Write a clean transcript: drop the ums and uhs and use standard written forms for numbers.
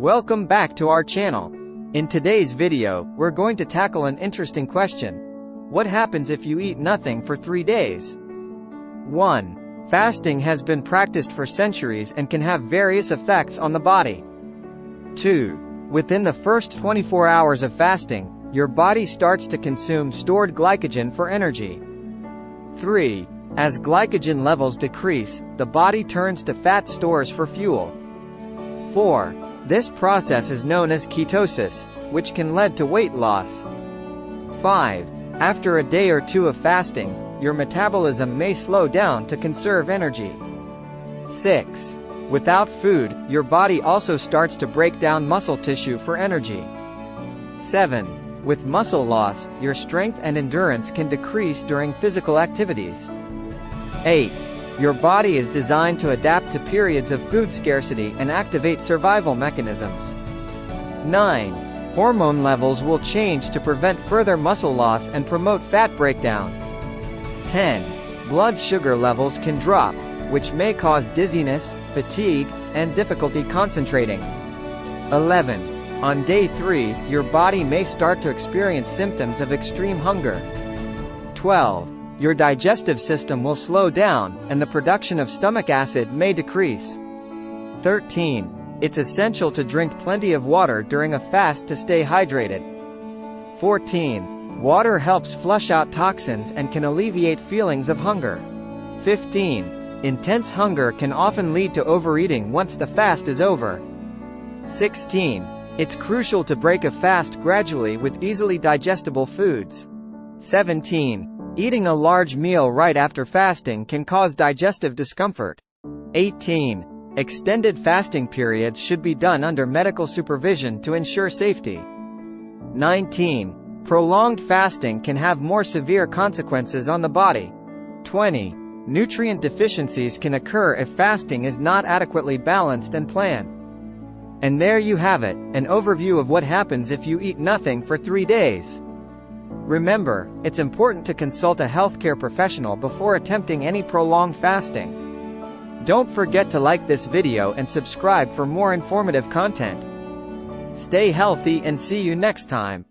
Welcome back to our channel. In today's video, we're going to tackle an interesting question. What happens if you eat nothing for 3 days? 1. Fasting has been practiced for centuries and can have various effects on the body. 2. Within the first 24 hours of fasting, your body starts to consume stored glycogen for energy. 3. As glycogen levels decrease, the body turns to fat stores for fuel. 4. This process is known as ketosis, which can lead to weight loss. 5. After a day or two of fasting, your metabolism may slow down to conserve energy. 6. Without food, your body also starts to break down muscle tissue for energy. 7. With muscle loss, your strength and endurance can decrease during physical activities. 8. Your body is designed to adapt to periods of food scarcity and activate survival mechanisms. 9. Hormone levels will change to prevent further muscle loss and promote fat breakdown. 10. Blood sugar levels can drop, which may cause dizziness, fatigue, and difficulty concentrating. 11. On day 3, your body may start to experience symptoms of extreme hunger. 12. Your digestive system will slow down, and the production of stomach acid may decrease. 13. It's essential to drink plenty of water during a fast to stay hydrated. 14. Water helps flush out toxins and can alleviate feelings of hunger. 15. Intense hunger can often lead to overeating once the fast is over. 16. It's crucial to break a fast gradually with easily digestible foods. 17. Eating a large meal right after fasting can cause digestive discomfort. 18. Extended fasting periods should be done under medical supervision to ensure safety. 19. Prolonged fasting can have more severe consequences on the body. 20. Nutrient deficiencies can occur if fasting is not adequately balanced and planned. And there you have it, an overview of what happens if you eat nothing for 3 days. Remember, it's important to consult a healthcare professional before attempting any prolonged fasting. Don't forget to like this video and subscribe for more informative content. Stay healthy and see you next time.